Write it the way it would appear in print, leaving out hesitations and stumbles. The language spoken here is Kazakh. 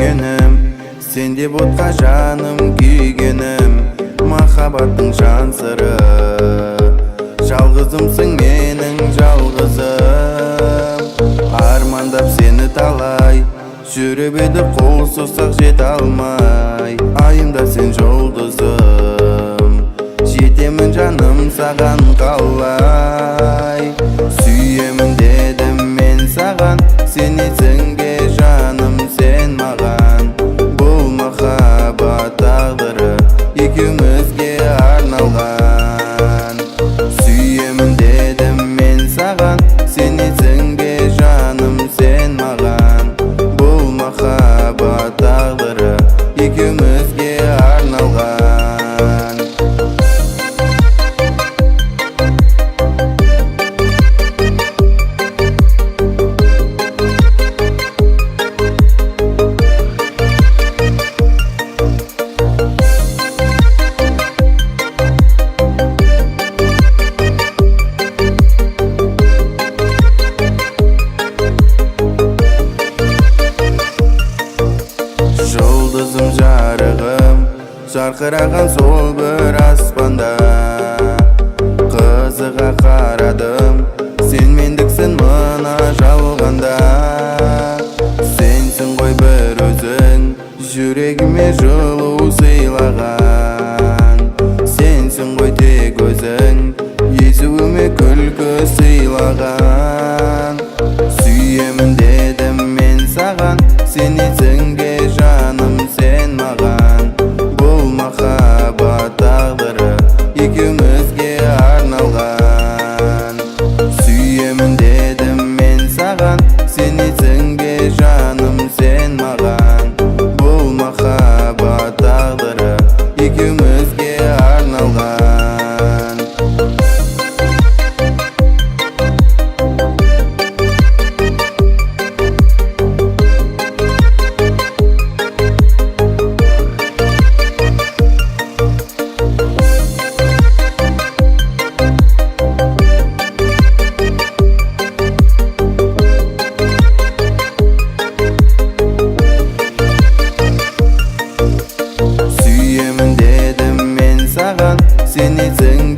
сүйгенім, сен деп отқа жаным күйгенім. Махаббаттың жан сыры, жалғызымсың менің жалғызым. Армандап сені талай, жүріп еді қол созсақ жете алмай. Айымда сен жұлдызым, жетемін жаным саған қалай. Сүйемін дедім мен саған, сенесің бе жаным сен маған. Бұл махаббат тағдыры екеумізге арналған. Сүйемін дедім мен саған, сенесің бе жаным сен маған. Бұл махаббат тағдыры екеумізге арналған. Жұлдызым жарығым, жарқыраған сол бір аспанда. Қызыға қарадым, сен мендіксің мына жалғанда. Сенсің ғой бір өзің, жүрегіме жылу сыйлаған. Сенсің ғой тек өзің, езуіме күлкі сыйлаған. Сүйемін дедім мен саған, сенесің бе жаным сен маған. Бұл махаббат тағдыры екеумізге арналған. Сүйемін дедім мен саған, сенесің бе жаным сен маған. Бұл махаббат тағдыры екеумізге арналған. Сүйемін дедім мен саған, сенесің